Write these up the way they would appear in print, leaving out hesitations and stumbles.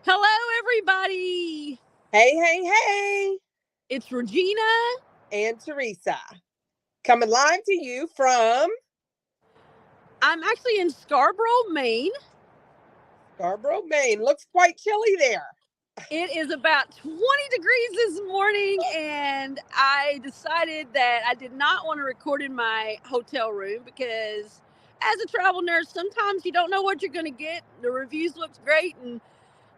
Hello, everybody. Hey, hey, hey. It's Regina and Teresa coming live to you from I'm actually in Scarborough, Maine. Scarborough, Maine. Looks quite chilly there. It is about 20 degrees this morning, and I decided that I did not want to record in my hotel room because as a travel nurse, sometimes you don't know what you're going to get. The reviews looked great, and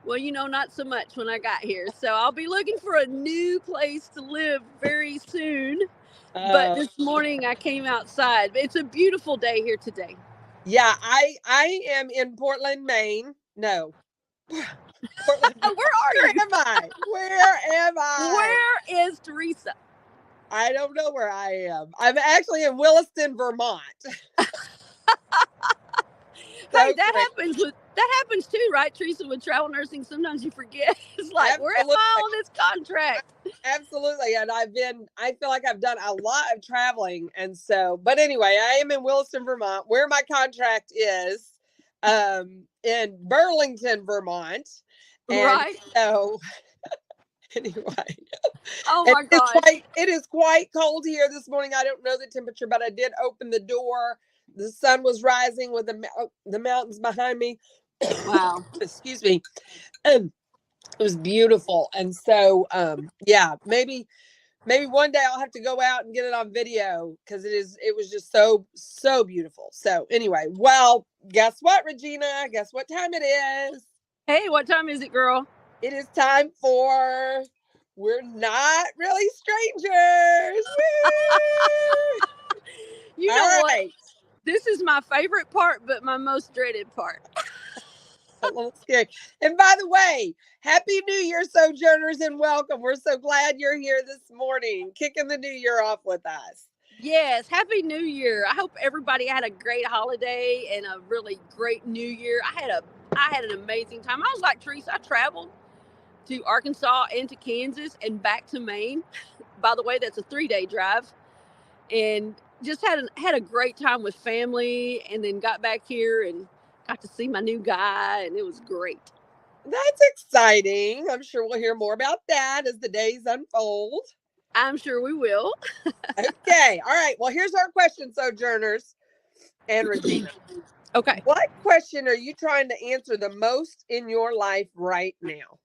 well, not so much when I got here. So I'll be looking for a new place to live very soon. But this morning I came outside. It's a beautiful day here today. Yeah, I am in Portland, Maine. No. Portland. Where are you? Where am I? Where am I? Where is Teresa? I don't know where I am. I'm actually in Williston, Vermont. Hey, that happens too, right, Teresa? With travel nursing, sometimes you forget. It's like, Absolutely. Where am I on this contract? Absolutely, and I feel like I've done a lot of traveling, and so. But anyway, I am in Williston, Vermont, where my contract is, in Burlington, Vermont, and right. So anyway. Oh my God! It is quite cold here this morning. I don't know the temperature, but I did open the door. The sun was rising with the mountains behind me. Wow. Excuse me. It was beautiful. And so, yeah, maybe one day I'll have to go out and get it on video because it was just so beautiful. So anyway, well, guess what, Regina? Guess what time it is? Hey, what time is it, girl? It is time for We're Not Really Strangers. You know what? This is my favorite part, but my most dreaded part. A little scary. And by the way, Happy New Year, Sojourners, and welcome. We're so glad you're here this morning, kicking the new year off with us. Yes, Happy New Year. I hope everybody had a great holiday and a really great New Year. I had an amazing time. I was like Teresa, I traveled to Arkansas and to Kansas and back to Maine. By the way, that's a 3-day drive. And just had a great time with family, and then got back here and got to see my new guy, and it was great. That's exciting. I'm sure we'll hear more about that as the days unfold. I'm sure we will. Okay. All right. Well, here's our question, Sojourners and Regina. Okay. What question are you trying to answer the most in your life right now?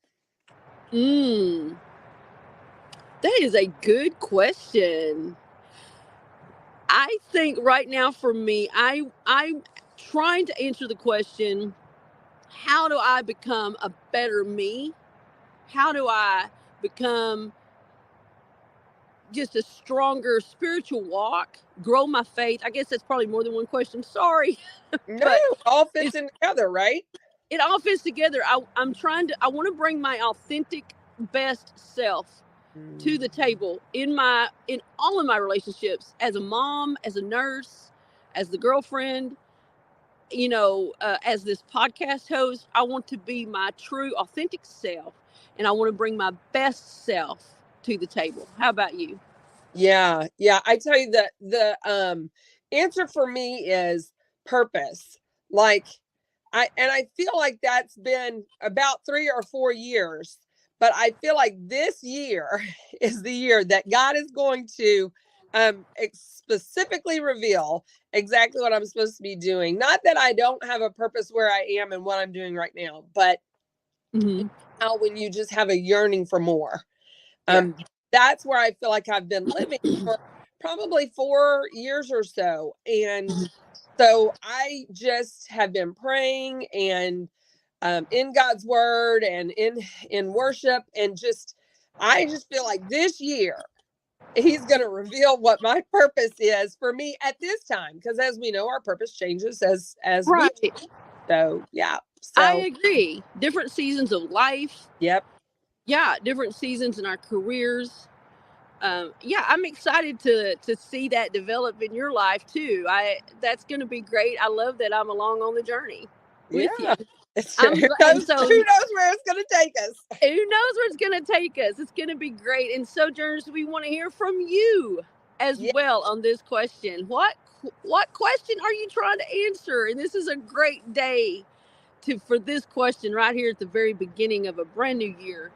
That is a good question. I think right now for me, I'm trying to answer the question, how do I become a better me? How do I become just a stronger spiritual walk, grow my faith? I guess that's probably more than one question. Sorry. No, it all fits in together, right? It all fits together. I want to bring my authentic best self to the table in all of my relationships, as a mom, as a nurse, as the girlfriend, as this podcast host. I want to be my true authentic self, and I want to bring my best self to the table. How about you? Yeah. I tell you that the answer for me is purpose. Like I feel like that's been about 3 or 4 years, but I feel like this year is the year that God is going to specifically reveal exactly what I'm supposed to be doing. Not that I don't have a purpose where I am and what I'm doing right now, but how when you just have a yearning for more. That's where I feel like I've been living for probably 4 years or so. And so I just have been praying and in God's word and in worship, and I just feel like this year he's going to reveal what my purpose is for me at this time, because as we know, our purpose changes as right. we. So yeah. So I agree. Different seasons of life. Yep. Yeah, different seasons in our careers. I'm excited to see that develop in your life too. That's going to be great. I love that I'm along on the journey with you. Who knows where it's going to take us? Who knows where it's going to take us? It's going to be great. And Sojourners, we want to hear from you as well on this question. What question are you trying to answer? And this is a great day for this question right here at the very beginning of a brand new year.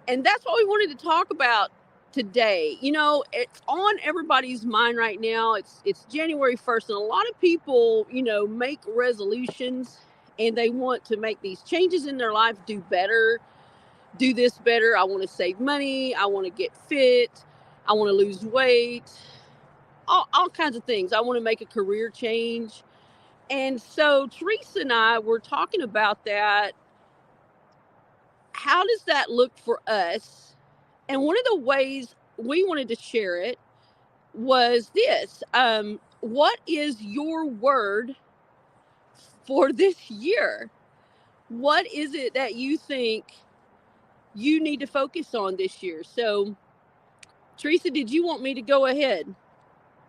And that's what we wanted to talk about today. You know, it's on everybody's mind right now. It's January 1st, and a lot of people, you know, make resolutions and they want to make these changes in their life, do better, do this better. I want to save money, I want to get fit, I want to lose weight, all kinds of things. I want to make a career change. And so Teresa and I were talking about that. How does that look for us? And one of the ways we wanted to share it was this. What is your word for this year? What is it that you think you need to focus on this year? So, Teresa, did you want me to go ahead?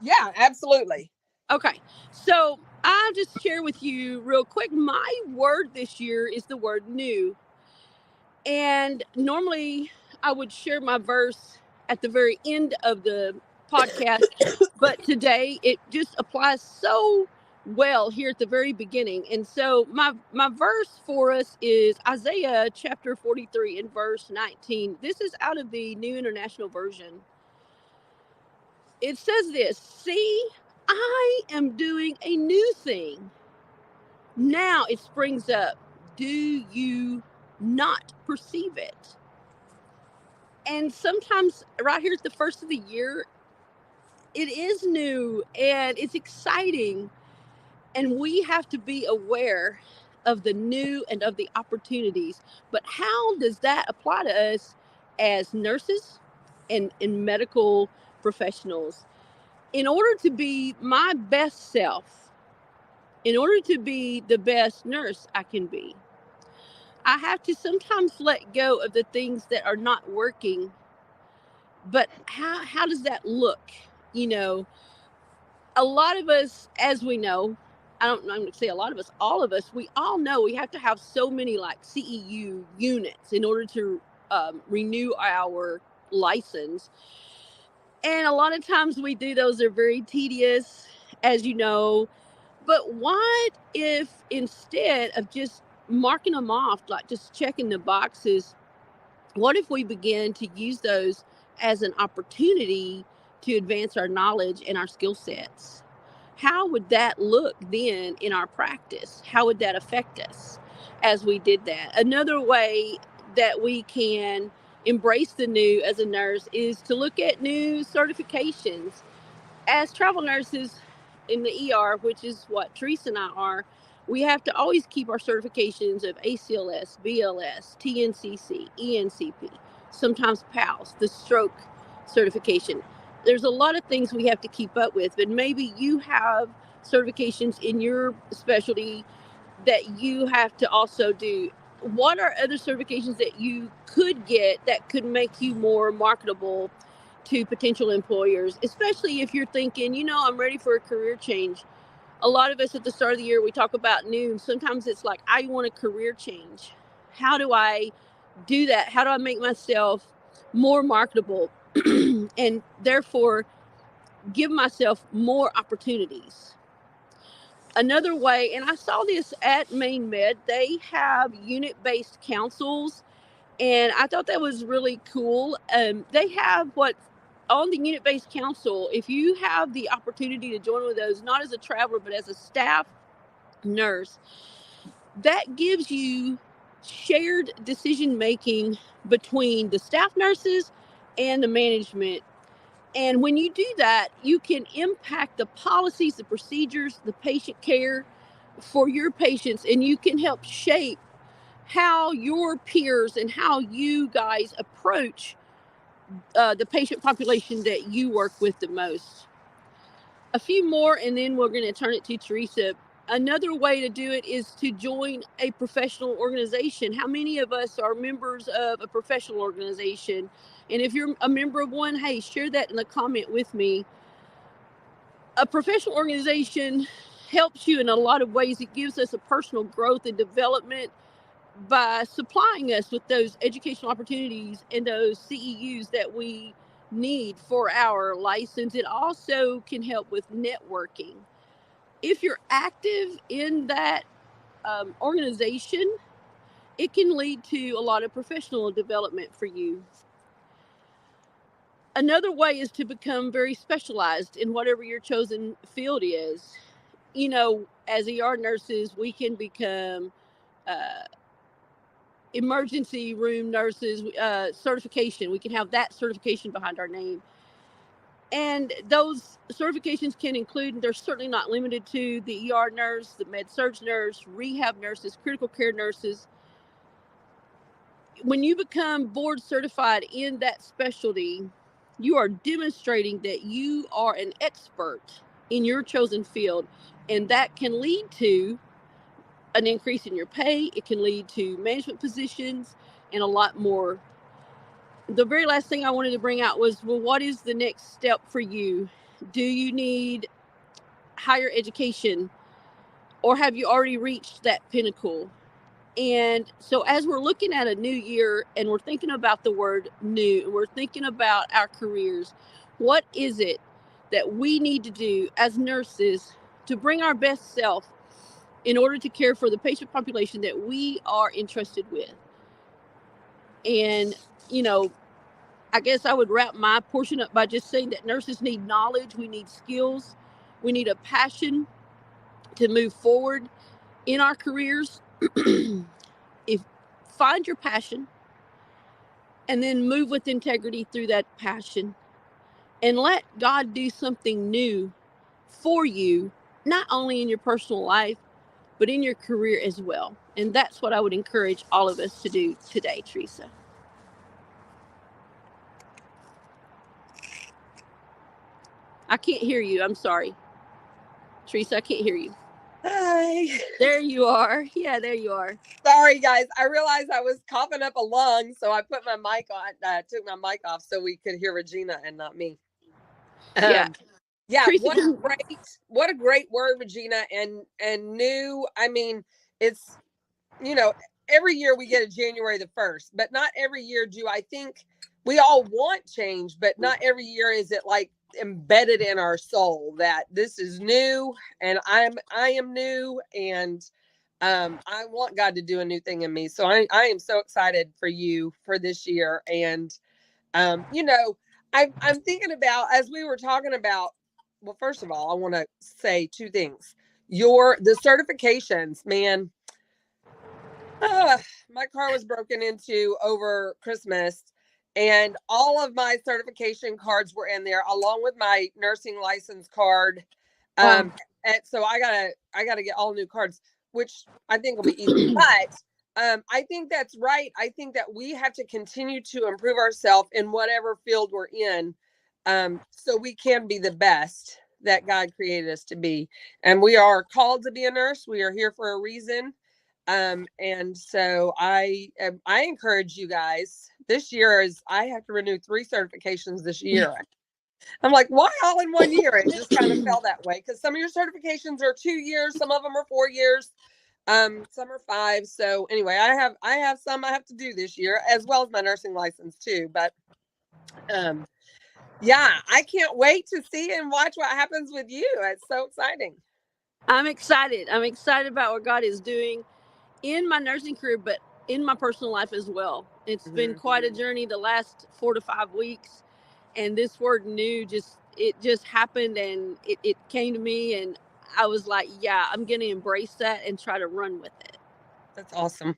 Yeah, absolutely. Okay. So, I'll just share with you real quick. My word this year is the word new. And normally I would share my verse at the very end of the podcast, but today it just applies so well here at the very beginning. And so my verse for us is Isaiah chapter 43 and verse 19. This is out of the New International Version. It says this: "See, I am doing a new thing. Now it springs up. Do you not perceive it?" And sometimes right here at the first of the year, it is new and it's exciting, and we have to be aware of the new and of the opportunities. But how does that apply to us as nurses and medical professionals? In order to be my best self, in order to be the best nurse I can be, I have to sometimes let go of the things that are not working. But how does that look? You know, a lot of us, as we know, I'm going to say a lot of us, all of us, we all know we have to have so many like CEU units in order to renew our license. And a lot of times we do those, are very tedious, as you know. But what if instead of just marking them off, like just checking the boxes, what if we begin to use those as an opportunity to advance our knowledge and our skill sets? How would that look then in our practice? How would that affect us as we did that? Another way that we can embrace the new as a nurse is to look at new certifications. As travel nurses in the ER, which is what Teresa and I are, we have to always keep our certifications of ACLS, BLS, TNCC, ENCP, sometimes PALS, the stroke certification. There's a lot of things we have to keep up with, but maybe you have certifications in your specialty that you have to also do. What are other certifications that you could get that could make you more marketable to potential employers, especially if you're thinking, you know, I'm ready for a career change? A lot of us at the start of the year, we talk about new. Sometimes it's like, I want a career change. How do I do that? How do I make myself more marketable and therefore give myself more opportunities? Another way, and I saw this at Maine Med, they have unit-based councils, and I thought that was really cool. They have what on the unit-based council, if you have the opportunity to join with those, not as a traveler, but as a staff nurse, that gives you shared decision making between the staff nurses and the management. And when you do that, you can impact the policies, the procedures, the patient care for your patients, and you can help shape how your peers and how you guys approach the patient population that you work with the most. A few more, and then we're going to turn it to Teresa. Another way to do it is to join a professional organization. How many of us are members of a professional organization? And if you're a member of one, hey, share that in a comment with me. A professional organization helps you in a lot of ways. It gives us a personal growth and development by supplying us with those educational opportunities and those CEUs that we need for our license. It also can help with networking. If you're active in that organization, it can lead to a lot of professional development for you. Another way is to become very specialized in whatever your chosen field is. As ER nurses, we can become uh, emergency room nurses, certification. We can have that certification behind our name. And those certifications can include, and they're certainly not limited to, the ER nurse, the med surg nurse, rehab nurses, critical care nurses. When you become board certified in that specialty, you are demonstrating that you are an expert in your chosen field. And that can lead to an increase in your pay. It can lead to management positions and a lot more. The very last thing I wanted to bring out was, well, what is the next step for you? Do you need higher education, or have you already reached that pinnacle? And so, as we're looking at a new year and we're thinking about the word new, and we're thinking about our careers, what is it that we need to do as nurses to bring our best self in order to care for the patient population that we are entrusted with? And, you know, I guess I would wrap my portion up by just saying that nurses need knowledge, we need skills, we need a passion to move forward in our careers. If find your passion and then move with integrity through that passion, and let God do something new for you, not only in your personal life, but in your career as well. And that's what I would encourage all of us to do today, Teresa. I can't hear you. I'm sorry. Teresa, I can't hear you. Hi. There you are. Yeah, there you are. Sorry, guys. I realized I was coughing up a lung, so I put my mic on. Took my mic off so we could hear Regina and not me. Yeah. Yeah. Teresa, What a great word, Regina. And new. I mean, it's you know every year we get a January the 1st, but not every year do I think we all want change, but not every year is it like embedded in our soul that this is new and I am new and I want God to do a new thing in me. So I am so excited for you for this year. And, you know, I'm thinking about, as we were talking about, well, first of all, I want to say two things. The certifications, man, my car was broken into over Christmas and all of my certification cards were in there along with my nursing license card. wow. And so I gotta get all new cards, which I think will be easy. But I think that's right. I think that we have to continue to improve ourselves in whatever field we're in, so we can be the best that God created us to be. And we are called to be a nurse. We are here for a reason. And so I encourage you guys. This year is I have to renew 3 certifications this year. I'm like, why all in one year? It just kind of fell that way because some of your certifications are 2 years, some of them are 4 years, some are 5. So anyway, I have some I have to do this year as well as my nursing license too. But yeah, I can't wait to see and watch what happens with you. It's so exciting. I'm excited. I'm excited about what God is doing in my nursing career, but in my personal life as well. It's been quite a journey the last 4 to 5 weeks. And this word new just happened and it came to me and I was like, yeah, I'm going to embrace that and try to run with it. That's awesome.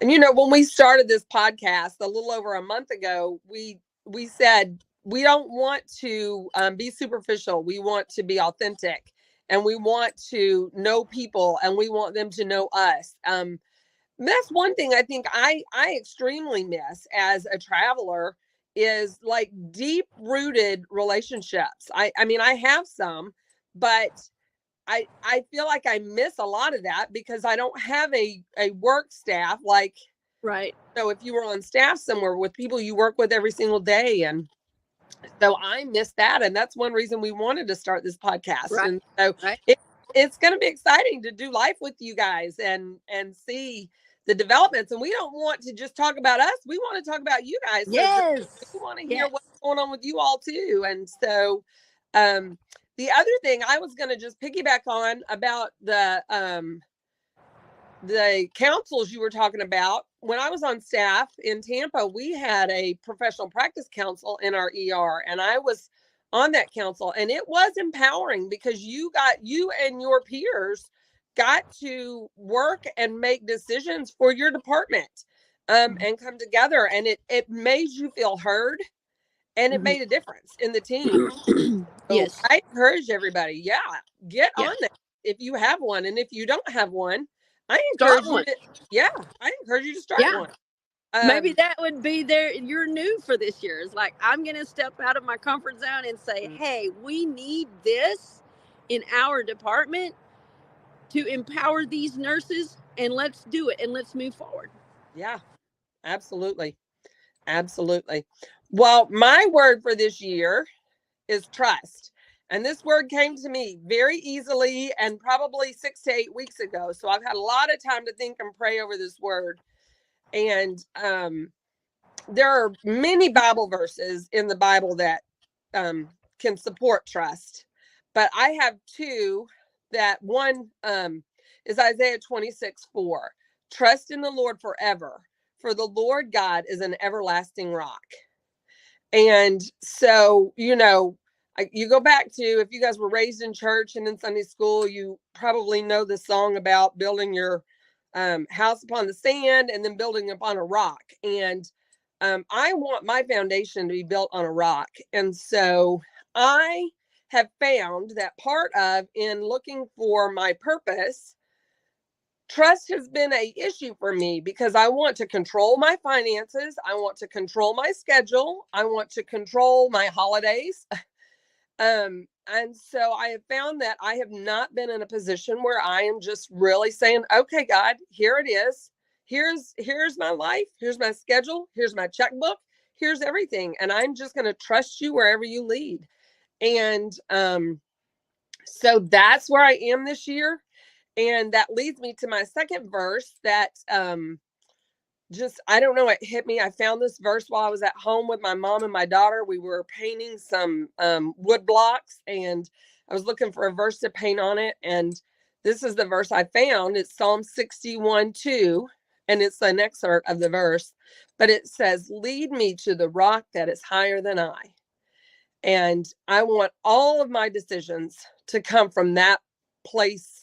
And when we started this podcast a little over a month ago, we said we don't want to be superficial. We want to be authentic, and we want to know people, and we want them to know us. That's one thing I think I extremely miss as a traveler is like deep rooted relationships. I mean I have some, but I feel like I miss a lot of that because I don't have a work staff like Right. if you were on staff somewhere with people you work with every single day. And so I miss that, and that's one reason we wanted to start this podcast. Right. And so Right. it's going to be exciting to do life with you guys and see the developments. And we don't want to just talk about us. We want to talk about you guys. So Yes. we want to hear Yes. what's going on with you all too. And so the other thing I was going to just piggyback on about the councils you were talking about, when I was on staff in Tampa, we had a professional practice council in our ER, and I was on that council, and it was empowering because you and your peers got to work and make decisions for your department, and come together, and it made you feel heard, and it made a difference in the team. So Yes. I encourage everybody, yeah, get Yeah. on that if you have one. And if you don't have one, I Start encourage you one. to, yeah, I encourage you to start Yeah. one. Maybe Um, that would be there. You're new for this year. It's like, I'm going to step out of my comfort zone and say, hey, we need this in our department to empower these nurses, and let's do it and let's move forward. yeah, absolutely. Absolutely. Well, my word for this year is trust. And this word came to me very easily and probably 6 to 8 weeks ago. So I've had a lot of time to think and pray over this word. And there are many Bible verses in the Bible that can support trust, but I have two. That one is Isaiah 26:4. Trust in the Lord forever, for the Lord God is an everlasting rock. And so, you go back to, if you guys were raised in church and in Sunday school, you probably know the song about building your house upon the sand and then building upon a rock. And I want my foundation to be built on a rock. And so I have found that part of, in looking for my purpose, trust has been a issue for me because I want to control my finances. I want to control my schedule. I want to control my holidays. And so I have found that I have not been in a position where I am just really saying, okay, God, here it is. Here's my life. Here's my schedule. Here's my checkbook. Here's everything. And I'm just going to trust you wherever you lead. And so that's where I am this year. And that leads me to my second verse that just, I don't know, it hit me. I found this verse while I was at home with my mom and my daughter. We were painting some wood blocks, and I was looking for a verse to paint on it. And this is the verse I found. It's Psalm 61:2, and it's an excerpt of the verse, but it says, lead me to the rock that is higher than I. And I want all of my decisions to come from that place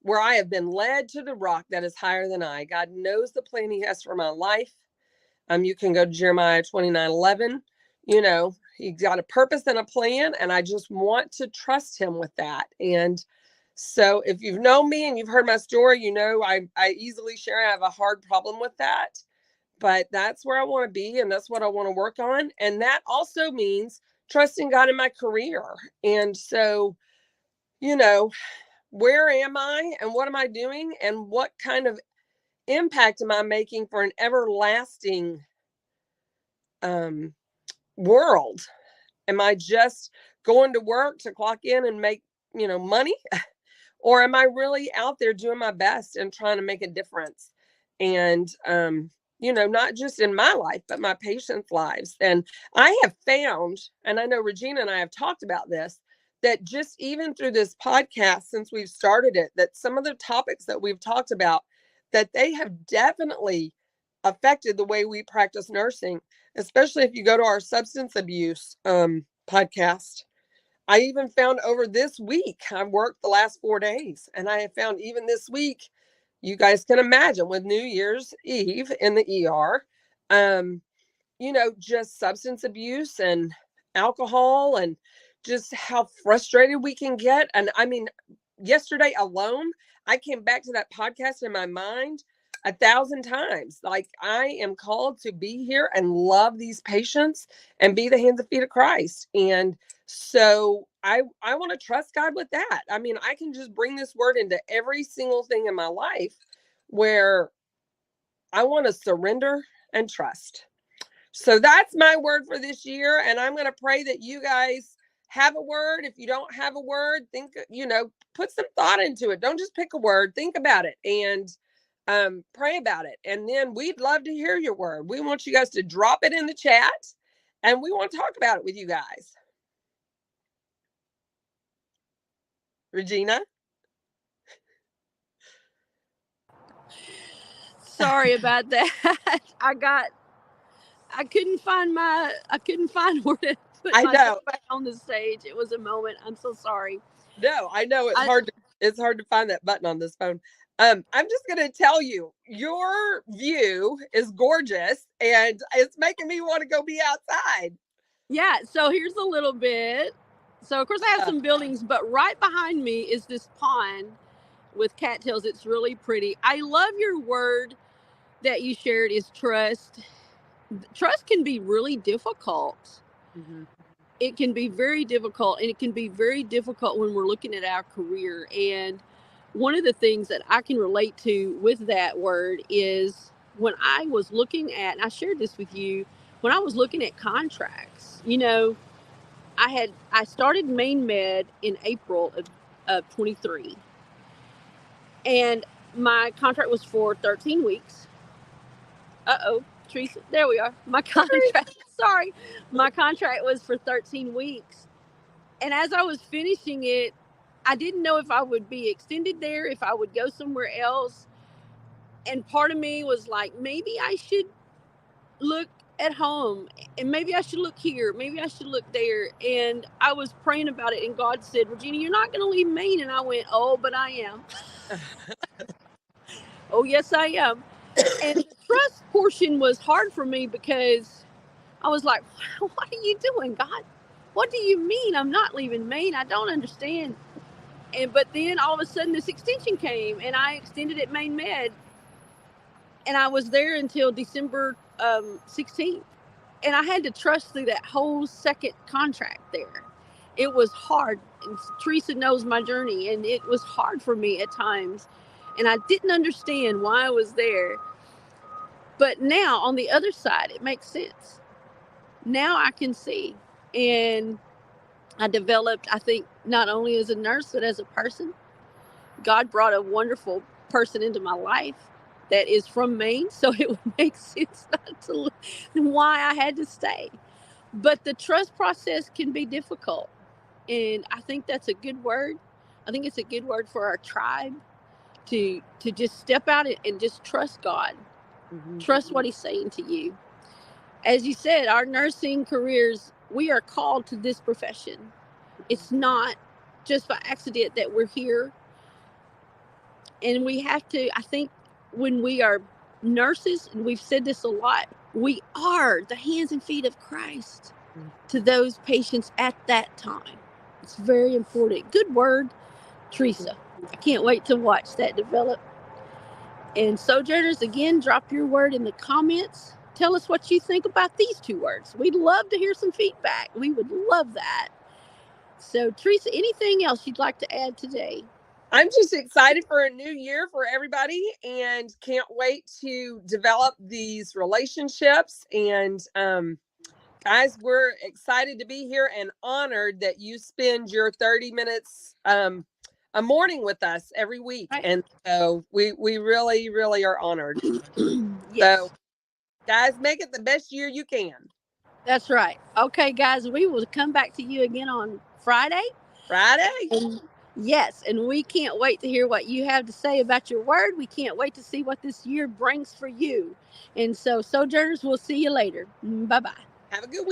where I have been led to the rock that is higher than I. God knows the plan he has for my life. You can go to Jeremiah 29:11. He's got a purpose and a plan, and I just want to trust him with that. And so if you've known me and you've heard my story, I easily share I have a hard problem with that. But that's where I want to be, and that's what I want to work on. And that also means trusting God in my career. And so, you know, where am I and what am I doing and what kind of impact am I making for an everlasting world? Am I just going to work to clock in and make, money? Or am I really out there doing my best and trying to make a difference? And, not just in my life, but my patients' lives. And I have found, and I know Regina and I have talked about this, that just even through this podcast, since we've started it, that some of the topics that we've talked about, that they have definitely affected the way we practice nursing, especially if you go to our substance abuse podcast. I even found over this week, I worked the last 4 days, and I have found even this week, you guys can imagine with New Year's Eve in the ER, just substance abuse and alcohol and just how frustrated we can get. And I mean, yesterday alone, I came back to that podcast in my mind 1,000 times. Like, I am called to be here and love these patients and be the hands and feet of Christ. And so I want to trust God with that. I mean, I can just bring this word into every single thing in my life where I want to surrender and trust. So that's my word for this year. And I'm going to pray that you guys have a word. If you don't have a word, think, put some thought into it. Don't just pick a word, think about it and pray about it. And then we'd love to hear your word. We want you guys to drop it in the chat and we want to talk about it with you guys. Regina? sorry about that. I couldn't find where to put I myself know. back on the stage. It was a moment. I'm so sorry. No, I know I it's hard to find that button on this phone. I'm just gonna tell you, your view is gorgeous and it's making me want to go be outside. Yeah, so here's a little bit. So of course I have Uh, some buildings, but right behind me is this pond with cattails. It's really pretty. I love your word that you shared is trust. Trust can be really difficult. mhm. It can be very difficult, and it can be very difficult when we're looking at our career. And one of the things that I can relate to with that word is when I was looking at, and I shared this with you, when I was looking at contracts, I started main med in April of 23, and my contract was for 13 weeks. Uh-oh, Teresa, there we are. My Sorry. contract, sorry, my contract was for 13 weeks. And as I was finishing it, I didn't know if I would be extended there, if I would go somewhere else. And part of me was like, maybe I should look at home, and maybe I should look here, maybe I should look there. And I was praying about it, and God said, Regina, you're not going to leave Maine. And I went, oh, but I am. Oh, yes, I am. And the trust portion was hard for me because I was like, what are you doing, God? What do you mean I'm not leaving Maine? I don't understand. But then all of a sudden this extension came, and I extended at Maine Med, and I was there until December 16th. And I had to trust through that whole second contract there. It was hard. And Teresa knows my journey, and it was hard for me at times. And I didn't understand why I was there. But now on the other side, it makes sense. Now I can see. And I developed, I think, not only as a nurse, but as a person. God brought a wonderful person into my life that is from Maine, so it would make sense not to why I had to stay. But the trust process can be difficult, and I think that's a good word. I think it's a good word for our tribe to just step out and just trust God, Mhm. trust what He's saying to you. As you said, our nursing careers, we are called to this profession. It's not just by accident that we're here, and we have to, I think, when we are nurses, and we've said this a lot, we are the hands and feet of Christ to those patients at that time. It's very important. Good word, Teresa. I can't wait to watch that develop. And Sojourners, again, drop your word in the comments. Tell us what you think about these two words. We'd love to hear some feedback. We would love that. So, Teresa, anything else you'd like to add today? I'm just excited for a new year for everybody and can't wait to develop these relationships. And guys, we're excited to be here and honored that you spend your 30 minutes a morning with us every week. Right. And so we really, really are honored. So Yes. guys, make it the best year you can. That's right. Okay, guys, we will come back to you again on Friday. Friday. And yes, and we can't wait to hear what you have to say about your word. We can't wait to see what this year brings for you. And so, Sojourners, we'll see you later. Bye bye. Have a good week.